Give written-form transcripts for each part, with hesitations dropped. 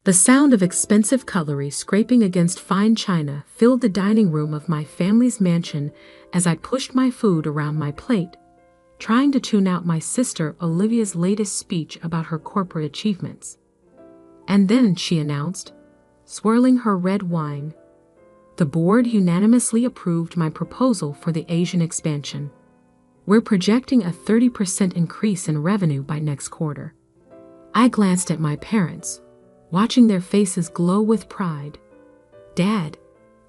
The sound of expensive cutlery scraping against fine china filled the dining room of my family's mansion as I pushed my food around my plate, trying to tune out my sister Olivia's latest speech about her corporate achievements. And then she announced, swirling her red wine, "The board unanimously approved my proposal for the Asian expansion. We're projecting a 30% increase in revenue by next quarter." I glanced at my parents, watching their faces glow with pride. Dad,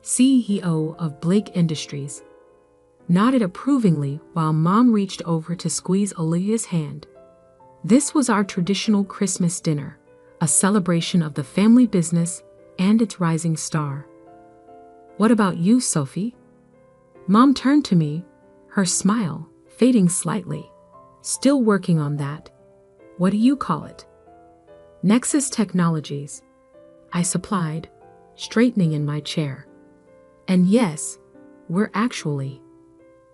CEO of Blake Industries, nodded approvingly while Mom reached over to squeeze Olivia's hand. This was our traditional Christmas dinner, a celebration of the family business and its rising star. "What about you, Sophie?" Mom turned to me, her smile fading slightly. "Still working on that. What do you call it?" "Nexus Technologies," I supplied, straightening in my chair. "And yes, we're actually..."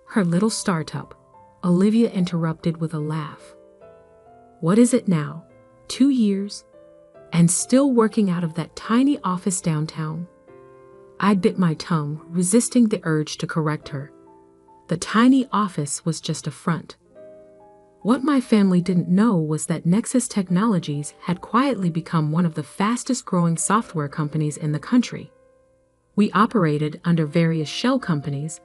"Her little startup," Olivia interrupted with a laugh. "What is it now? 2 years? And still working out of that tiny office downtown?" I bit my tongue, resisting the urge to correct her. The tiny office was just a front. What my family didn't know was that Nexus Technologies had quietly become one of the fastest-growing software companies in the country. We operated under various shell companies,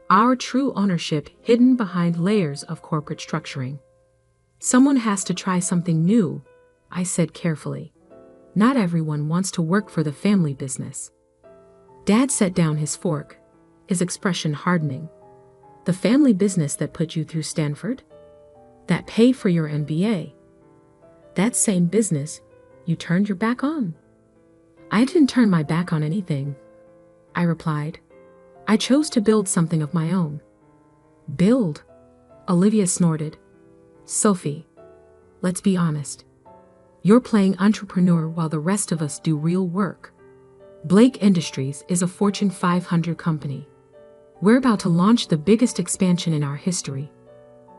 our true ownership hidden behind layers of corporate structuring. "Someone has to try something new," I said carefully. "Not everyone wants to work for the family business." Dad set down his fork, his expression hardening. "The family business that put you through Stanford? That paid for your MBA? That same business you turned your back on?" "I didn't turn my back on anything," I replied. "I chose to build something of my own." "Build?" Olivia snorted. "Sophie, let's be honest. You're playing entrepreneur while the rest of us do real work. Blake Industries is a Fortune 500 company. We're about to launch the biggest expansion in our history.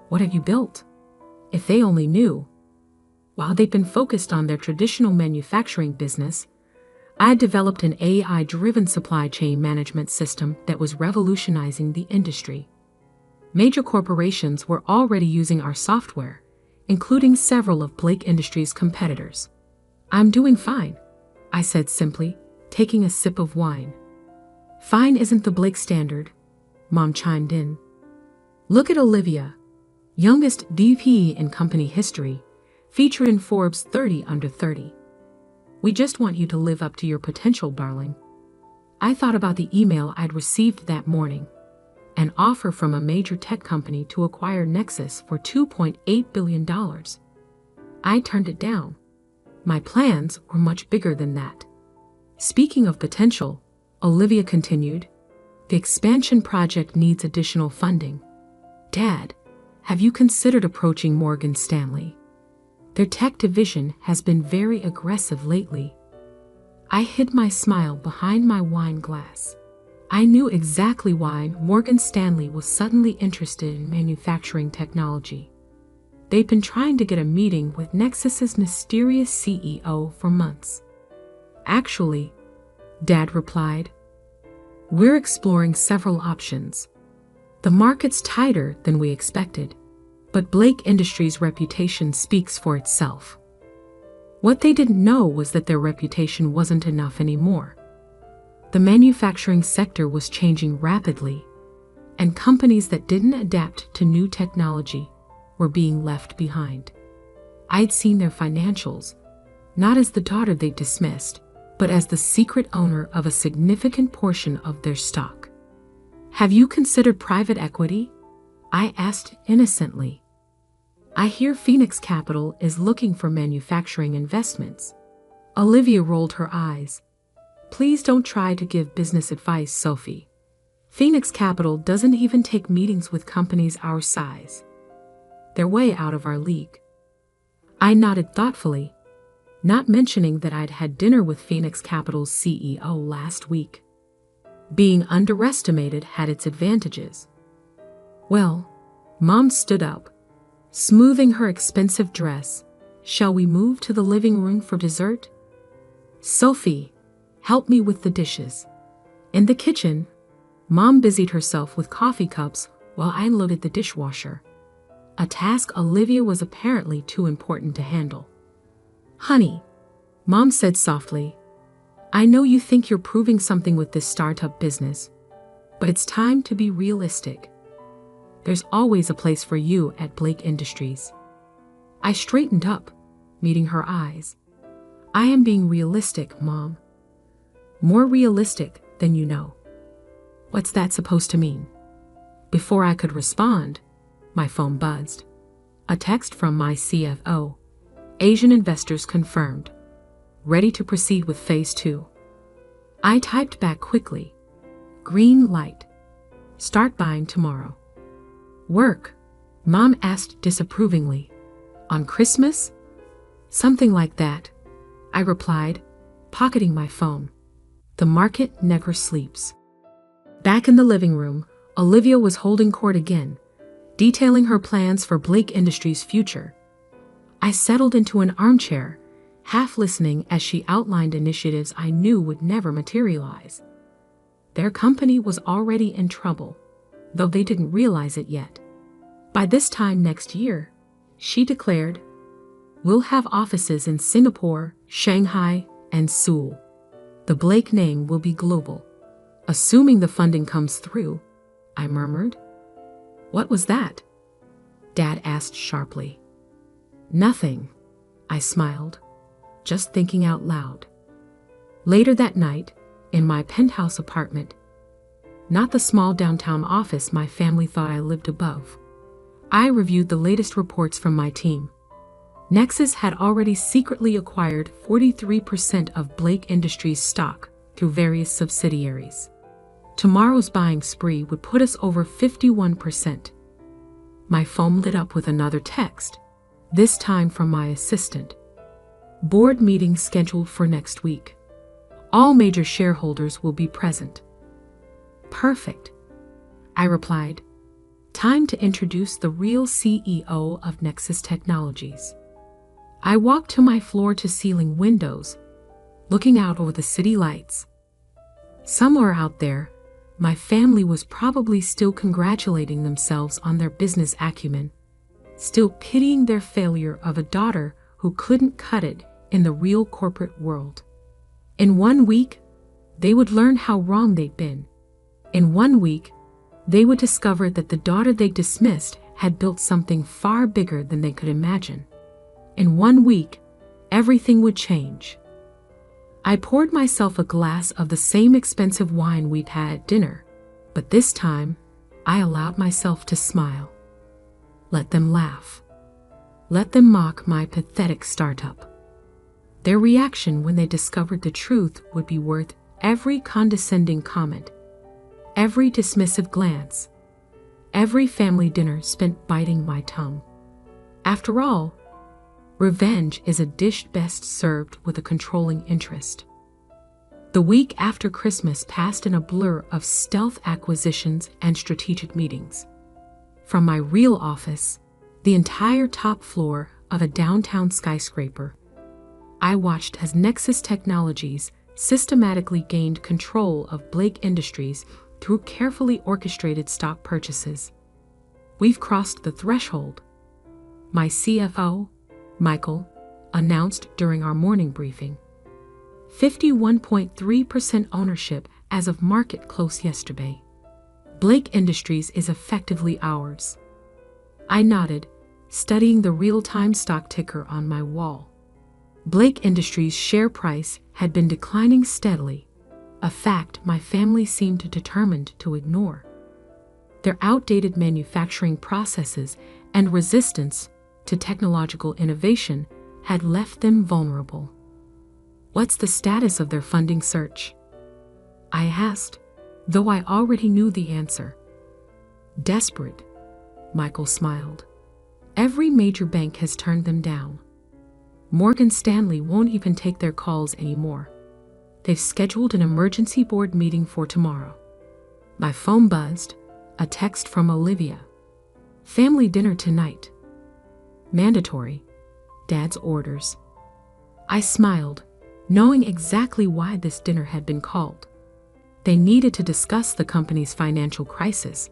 What have you built?" If they only knew. While they've been focused on their traditional manufacturing business, I had developed an AI-driven supply chain management system that was revolutionizing the industry. Major corporations were already using our software, including several of Blake Industries' competitors. "I'm doing fine," I said simply, taking a sip of wine. "Fine isn't the Blake standard," Mom chimed in. "Look at Olivia, youngest VP in company history, featured in Forbes 30 Under 30. We just want you to live up to your potential, darling." I thought about the email I'd received that morning, an offer from a major tech company to acquire Nexus for $2.8 billion. I turned it down. My plans were much bigger than that. "Speaking of potential," Olivia continued, "the expansion project needs additional funding. Dad, have you considered approaching Morgan Stanley? Their tech division has been very aggressive lately." I hid my smile behind my wine glass. I knew exactly why Morgan Stanley was suddenly interested in manufacturing technology. They'd been trying to get a meeting with Nexus's mysterious CEO for months. "Actually," Dad replied, "we're exploring several options. The market's tighter than we expected, but Blake Industries' reputation speaks for itself." What they didn't know was that their reputation wasn't enough anymore. The manufacturing sector was changing rapidly, and companies that didn't adapt to new technology were being left behind. I'd seen their financials, not as the daughter they dismissed, but as the secret owner of a significant portion of their stock. "Have you considered private equity?" I asked innocently. "I hear Phoenix Capital is looking for manufacturing investments." Olivia rolled her eyes. "Please don't try to give business advice, Sophie. Phoenix Capital doesn't even take meetings with companies our size. They're way out of our league." I nodded thoughtfully, not mentioning that I'd had dinner with Phoenix Capital's CEO last week. Being underestimated had its advantages. "Well," Mom stood up, smoothing her expensive dress, "shall we move to the living room for dessert?" Sophie, help me with the dishes. In the kitchen, Mom busied herself with coffee cups while I loaded the dishwasher, a task Olivia was apparently too important to handle. Honey, Mom said softly, I know you think you're proving something with this startup business, but it's time to be realistic. There's always a place for you at Blake Industries. I straightened up, meeting her eyes. I am being realistic, Mom. More realistic than you know. What's that supposed to mean? Before I could respond, my phone buzzed. A text from my CFO. Asian investors confirmed. Ready to proceed with phase 2. I typed back quickly. Green light. Start buying tomorrow. Work? Mom asked disapprovingly. On Christmas? Something like that, I replied, pocketing my phone. The market never sleeps. Back in the living room, Olivia was holding court again, detailing her plans for Blake Industries' future. I settled into an armchair, half listening as she outlined initiatives I knew would never materialize. Their company was already in trouble, though they didn't realize it yet. By this time next year, she declared, we'll have offices in Singapore, Shanghai, and Seoul. The Blake name will be global. Assuming the funding comes through, I murmured. What was that? Dad asked sharply. Nothing, I smiled, just thinking out loud. Later that night, in my penthouse apartment, not the small downtown office my family thought I lived above, I reviewed the latest reports from my team. Nexus had already secretly acquired 43% of Blake Industries stock through various subsidiaries. Tomorrow's buying spree would put us over 51%. My phone lit up with another text, this time from my assistant. Board meeting scheduled for next week. All major shareholders will be present. Perfect, I replied. Time to introduce the real CEO of Nexus Technologies. I walked to my floor-to-ceiling windows, looking out over the city lights. Somewhere out there, my family was probably still congratulating themselves on their business acumen, still pitying their failure of a daughter who couldn't cut it in the real corporate world. In 1 week, they would learn how wrong they'd been. In 1 week, they would discover that the daughter they dismissed had built something far bigger than they could imagine. In 1 week, everything would change. I poured myself a glass of the same expensive wine we'd had at dinner, but this time, I allowed myself to smile. Let them laugh. Let them mock my pathetic startup. Their reaction when they discovered the truth would be worth every condescending comment, every dismissive glance, every family dinner spent biting my tongue. After all, revenge is a dish best served with a controlling interest. The week after Christmas passed in a blur of stealth acquisitions and strategic meetings. From my real office, the entire top floor of a downtown skyscraper, I watched as Nexus Technologies systematically gained control of Blake Industries through carefully orchestrated stock purchases. We've crossed the threshold, my CFO, Michael, announced during our morning briefing. 51.3% ownership as of market close yesterday. Blake Industries is effectively ours. I nodded, studying the real-time stock ticker on my wall. Blake Industries' share price had been declining steadily, a fact my family seemed determined to ignore. Their outdated manufacturing processes and resistance to technological innovation had left them vulnerable. What's the status of their funding search? I asked, though I already knew the answer. Desperate, Michael smiled. Every major bank has turned them down. Morgan Stanley won't even take their calls anymore. They've scheduled an emergency board meeting for tomorrow. My phone buzzed, a text from Olivia. Family dinner tonight. Mandatory. Dad's orders. I smiled, knowing exactly why this dinner had been called. They needed to discuss the company's financial crisis,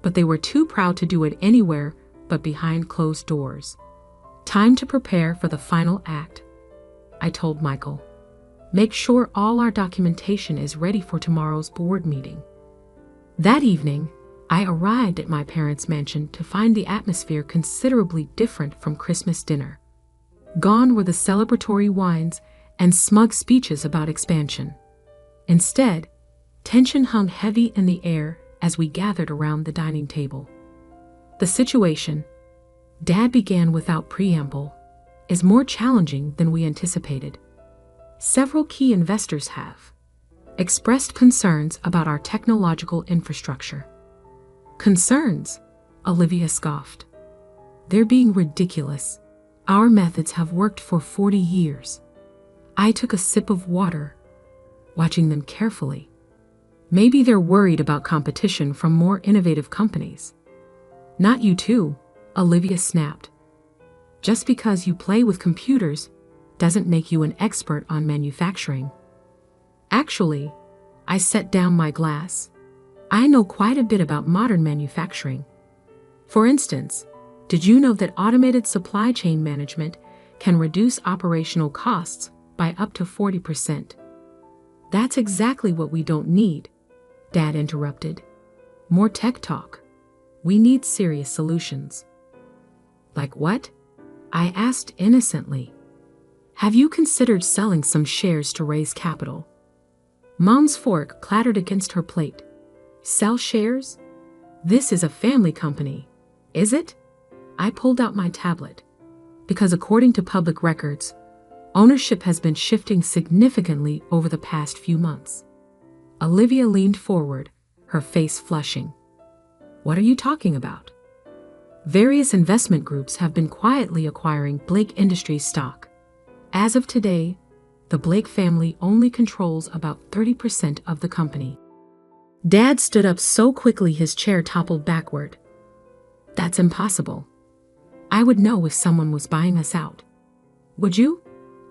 but they were too proud to do it anywhere but behind closed doors. Time to prepare for the final act, I told Michael. Make sure all our documentation is ready for tomorrow's board meeting. That evening, I arrived at my parents' mansion to find the atmosphere considerably different from Christmas dinner. Gone were the celebratory wines and smug speeches about expansion. Instead, tension hung heavy in the air as we gathered around the dining table. The situation, Dad began without preamble, is more challenging than we anticipated. Several key investors have expressed concerns about our technological infrastructure. Concerns? Olivia scoffed. They're being ridiculous. Our methods have worked for 40 years. I took a sip of water, watching them carefully. Maybe they're worried about competition from more innovative companies. Not you too, Olivia snapped. Just because you play with computers doesn't make you an expert on manufacturing. Actually, I set down my glass. I know quite a bit about modern manufacturing. For instance, did you know that automated supply chain management can reduce operational costs by up to 40%? That's exactly what we don't need, Dad interrupted. More tech talk. We need serious solutions. Like what? I asked innocently. Have you considered selling some shares to raise capital? Mom's fork clattered against her plate. Sell shares? This is a family company, is it? I pulled out my tablet. Because according to public records, ownership has been shifting significantly over the past few months. Olivia leaned forward, her face flushing. What are you talking about? Various investment groups have been quietly acquiring Blake Industries stock. As of today, the Blake family only controls about 30% of the company. Dad stood up so quickly his chair toppled backward. That's impossible. I would know if someone was buying us out. Would you?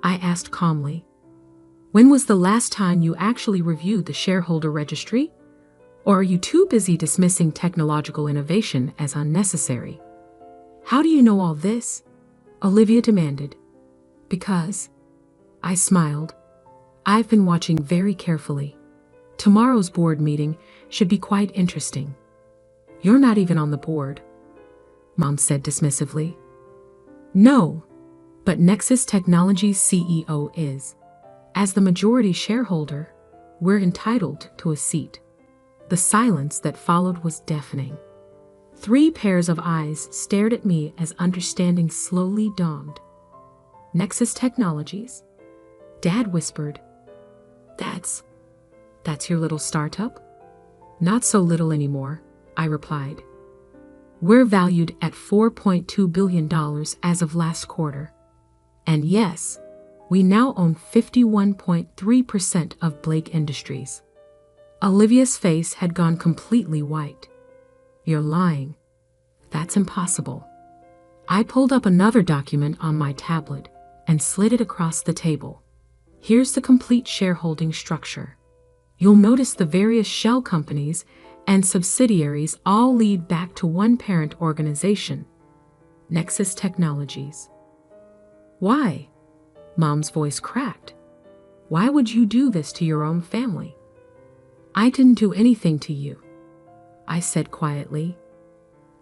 I asked calmly. When was the last time you actually reviewed the shareholder registry? Or are you too busy dismissing technological innovation as unnecessary? How do you know all this? Olivia demanded. Because, I smiled, I've been watching very carefully. Tomorrow's board meeting should be quite interesting. You're not even on the board, Mom said dismissively. No, but Nexus Technologies' CEO is. As the majority shareholder, we're entitled to a seat. The silence that followed was deafening. 3 pairs of eyes stared at me as understanding slowly dawned. Nexus Technologies? Dad whispered. That's your little startup? Not so little anymore, I replied. We're valued at $4.2 billion as of last quarter. And yes, we now own 51.3% of Blake Industries. Olivia's face had gone completely white. You're lying. That's impossible. I pulled up another document on my tablet and slid it across the table. Here's the complete shareholding structure. You'll notice the various shell companies and subsidiaries all lead back to one parent organization, Nexus Technologies. Why? Mom's voice cracked. Why would you do this to your own family? I didn't do anything to you, I said quietly.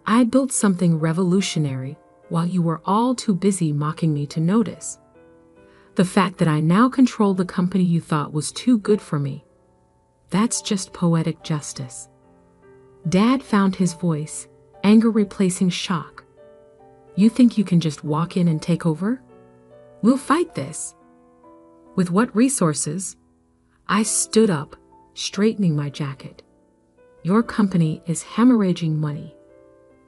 I built something revolutionary while you were all too busy mocking me to notice. The fact that I now control the company you thought was too good for me. That's just poetic justice. Dad found his voice, anger replacing shock. You think you can just walk in and take over? We'll fight this. With what resources? I stood up, straightening my jacket. Your company is hemorrhaging money.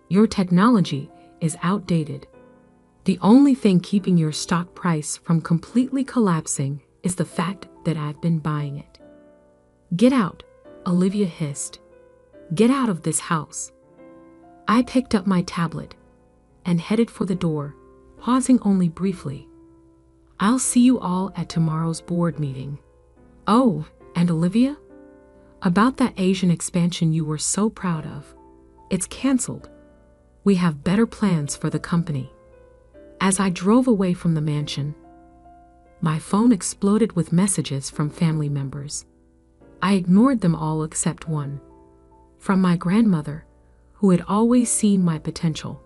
Your technology is outdated. The only thing keeping your stock price from completely collapsing is the fact that I've been buying it. Get out, Olivia hissed. Get out of this house. I picked up my tablet and headed for the door, pausing only briefly. I'll see you all at tomorrow's board meeting. Oh, and Olivia? About that Asian expansion you were so proud of. It's canceled. We have better plans for the company. As I drove away from the mansion, my phone exploded with messages from family members. I ignored them all except one. From my grandmother, who had always seen my potential.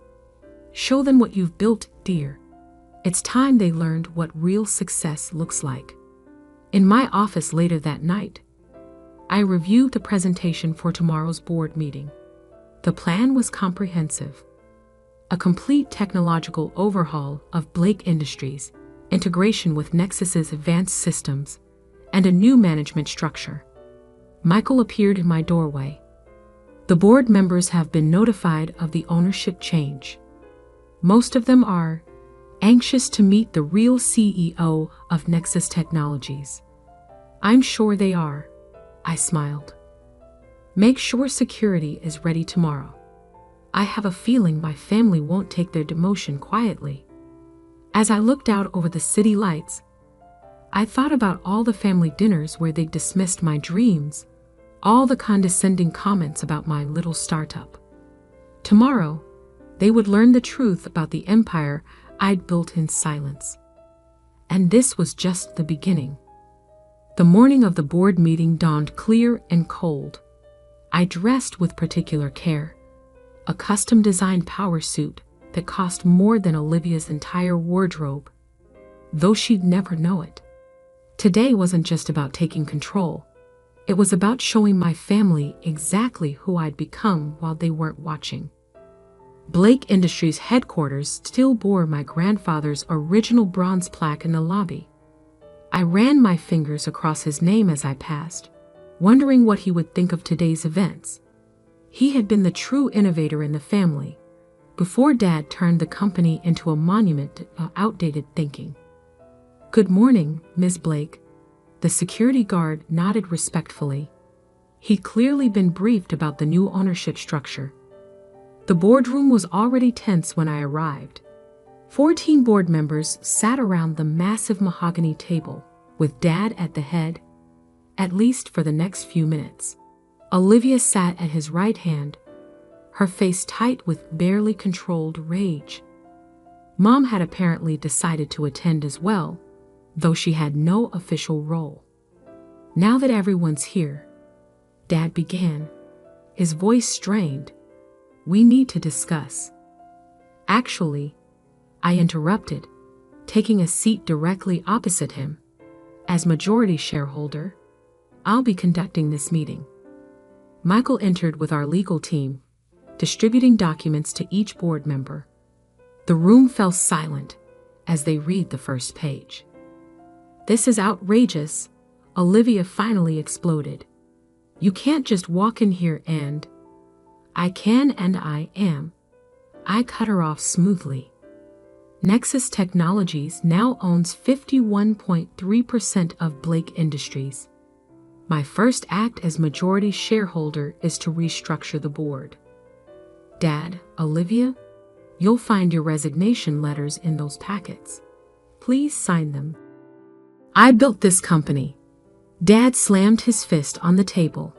Show them what you've built, dear. It's time they learned what real success looks like. In my office later that night, I reviewed the presentation for tomorrow's board meeting. The plan was comprehensive. A complete technological overhaul of Blake Industries, integration with Nexus's advanced systems, and a new management structure. Michael appeared in my doorway. The board members have been notified of the ownership change. Most of them are anxious to meet the real CEO of Nexus Technologies. I'm sure they are, I smiled. Make sure security is ready tomorrow. I have a feeling my family won't take their demotion quietly. As I looked out over the city lights, I thought about all the family dinners where they dismissed my dreams, all the condescending comments about my little startup. Tomorrow, they would learn the truth about the empire I'd built in silence. And this was just the beginning. The morning of the board meeting dawned clear and cold. I dressed with particular care. A custom-designed power suit that cost more than Olivia's entire wardrobe, though she'd never know it. Today wasn't just about taking control. It was about showing my family exactly who I'd become while they weren't watching. Blake Industries headquarters still bore my grandfather's original bronze plaque in the lobby. I ran my fingers across his name as I passed, wondering what he would think of today's events. He had been the true innovator in the family, before Dad turned the company into a monument to outdated thinking. Good morning, Ms. Blake. The security guard nodded respectfully. He'd clearly been briefed about the new ownership structure. The boardroom was already tense when I arrived. 14 board members sat around the massive mahogany table, with Dad at the head, at least for the next few minutes. Olivia sat at his right hand, her face tight with barely controlled rage. Mom had apparently decided to attend as well, though she had no official role. Now that everyone's here, Dad began, his voice strained. We need to discuss. Actually, I interrupted, taking a seat directly opposite him. As majority shareholder, I'll be conducting this meeting. Michael entered with our legal team, distributing documents to each board member. The room fell silent as they read the first page. This is outrageous, Olivia finally exploded. You can't just walk in here and... I can and I am. I cut her off smoothly. Nexus Technologies now owns 51.3% of Blake Industries. My first act as majority shareholder is to restructure the board. Dad, Olivia, you'll find your resignation letters in those packets. Please sign them. I built this company. Dad slammed his fist on the table.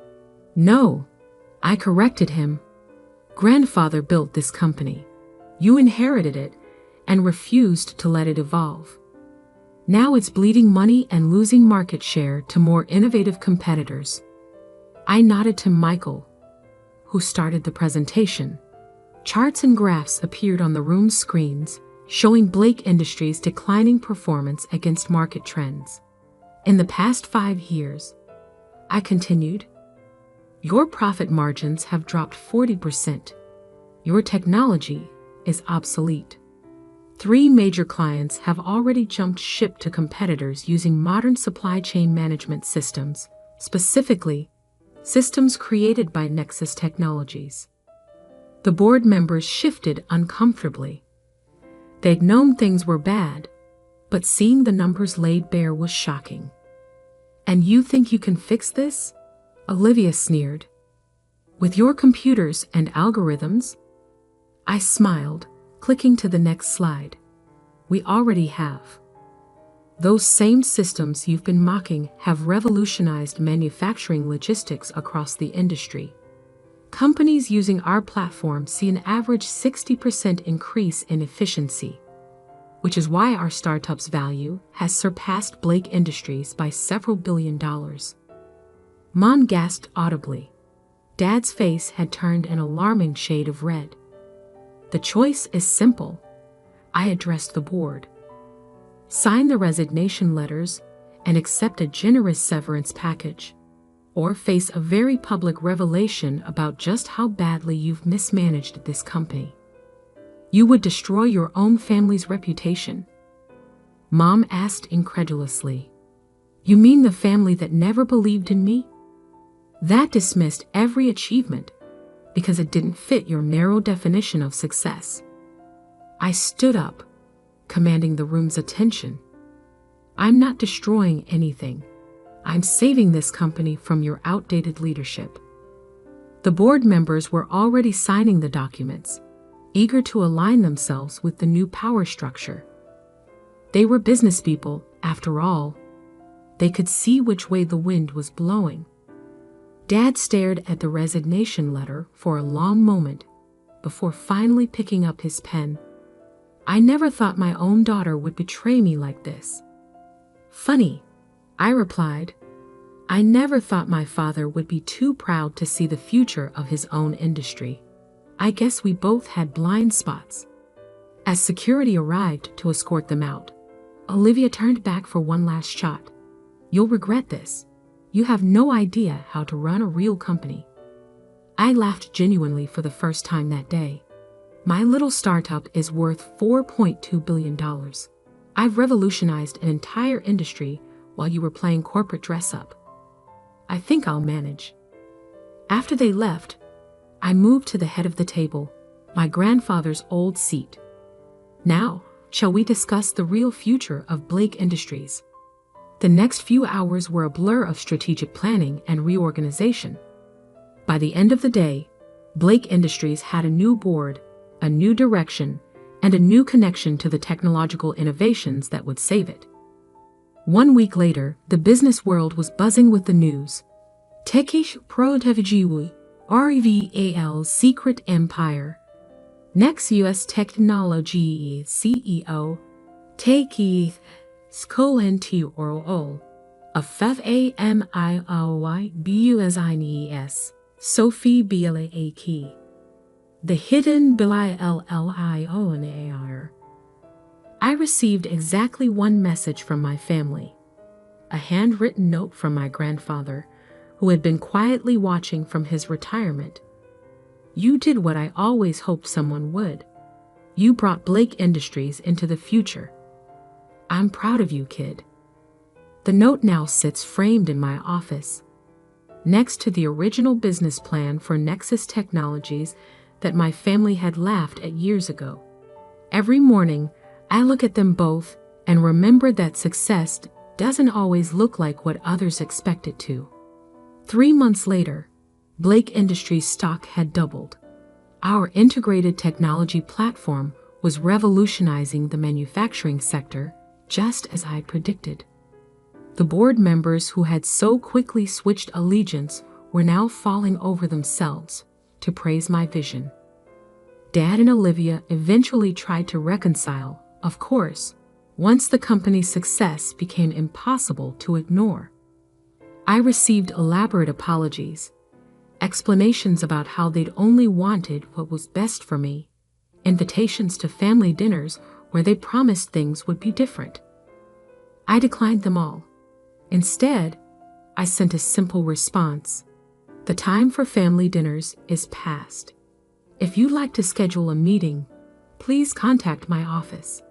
No, I corrected him. Grandfather built this company. You inherited it and refused to let it evolve. Now it's bleeding money and losing market share to more innovative competitors. I nodded to Michael, who started the presentation. Charts and graphs appeared on the room's screens, showing Blake Industries' declining performance against market trends. In the past 5 years, I continued, your profit margins have dropped 40%. Your technology is obsolete. 3 major clients have already jumped ship to competitors using modern supply chain management systems, specifically, systems created by Nexus Technologies. The board members shifted uncomfortably. They'd known things were bad, but seeing the numbers laid bare was shocking. And you think you can fix this? Olivia sneered. With your computers and algorithms? I smiled, clicking to the next slide. We already have. Those same systems you've been mocking have revolutionized manufacturing logistics across the industry. Companies using our platform see an average 60% increase in efficiency, which is why our startup's value has surpassed Blake Industries by several $billion. Mom gasped audibly. Dad's face had turned an alarming shade of red. The choice is simple, I addressed the board. Sign the resignation letters and accept a generous severance package, or face a very public revelation about just how badly you've mismanaged this company. You would destroy your own family's reputation. Mom asked incredulously. You mean the family that never believed in me? That dismissed every achievement because it didn't fit your narrow definition of success. I stood up, commanding the room's attention. I'm not destroying anything. I'm saving this company from your outdated leadership. The board members were already signing the documents, eager to align themselves with the new power structure. They were business people, after all. They could see which way the wind was blowing. Dad stared at the resignation letter for a long moment before finally picking up his pen. I never thought my own daughter would betray me like this. Funny, I replied. I never thought my father would be too proud to see the future of his own industry. I guess we both had blind spots. As security arrived to escort them out, Olivia turned back for one last shot. You'll regret this. You have no idea how to run a real company. I laughed genuinely for the first time that day. My little startup is worth $4.2 billion. I've revolutionized an entire industry while you were playing corporate dress-up. I think I'll manage. After they left, I moved to the head of the table, my grandfather's old seat. Now, shall we discuss the real future of Blake Industries? The next few hours were a blur of strategic planning and reorganization. By the end of the day, Blake Industries had a new board, a new direction, and a new connection to the technological innovations that would save it. 1 week later, the business world was buzzing with the news. Techish Protevigiwi, REVAL Secret Empire. Next US Technology CEO, Techieth Skolentio, a FAMIOYBUSINES, Sophie Bialaaki. The hidden Bilionair. I received exactly one message from my family. A handwritten note from my grandfather, who had been quietly watching from his retirement. You did what I always hoped someone would. You brought Blake Industries into the future. I'm proud of you, kid. The note now sits framed in my office, next to the original business plan for Nexus Technologies that my family had laughed at years ago. Every morning, I look at them both and remember that success doesn't always look like what others expect it to. 3 months later, Blake Industries stock had doubled. Our integrated technology platform was revolutionizing the manufacturing sector, just as I predicted. The board members who had so quickly switched allegiance were now falling over themselves to praise my vision. Dad and Olivia eventually tried to reconcile, of course, once the company's success became impossible to ignore. I received elaborate apologies, explanations about how they'd only wanted what was best for me, invitations to family dinners where they promised things would be different. I declined them all. Instead, I sent a simple response. The time for family dinners is past. If you'd like to schedule a meeting, please contact my office.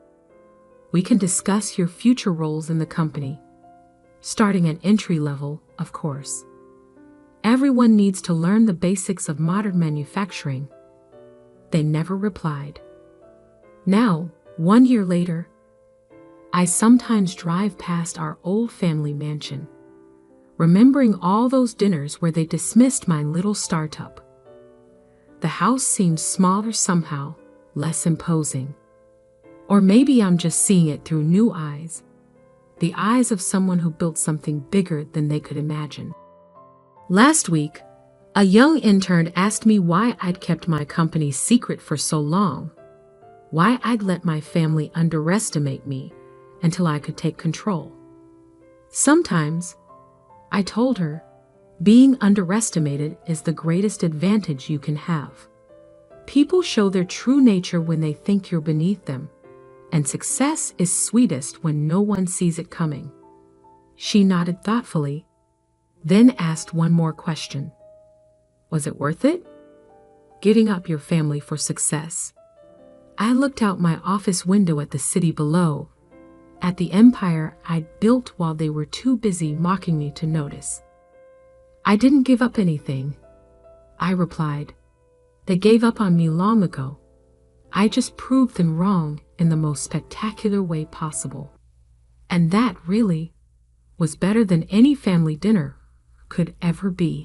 We can discuss your future roles in the company, starting at entry level, of course. Everyone needs to learn the basics of modern manufacturing. They never replied. Now, 1 year later, I sometimes drive past our old family mansion, remembering all those dinners where they dismissed my little startup. The house seemed smaller somehow, less imposing. Or maybe I'm just seeing it through new eyes. the eyes of someone who built something bigger than they could imagine. Last week, a young intern asked me why I'd kept my company secret for so long, why I'd let my family underestimate me until I could take control. Sometimes, I told her, being underestimated is the greatest advantage you can have. People show their true nature when they think you're beneath them, and success is sweetest when no one sees it coming. She nodded thoughtfully, then asked one more question. Was it worth it? Giving up your family for success. I looked out my office window at the city below, at the empire I'd built while they were too busy mocking me to notice. I didn't give up anything, I replied. They gave up on me long ago. I just proved them wrong in the most spectacular way possible. And that, really, was better than any family dinner could ever be.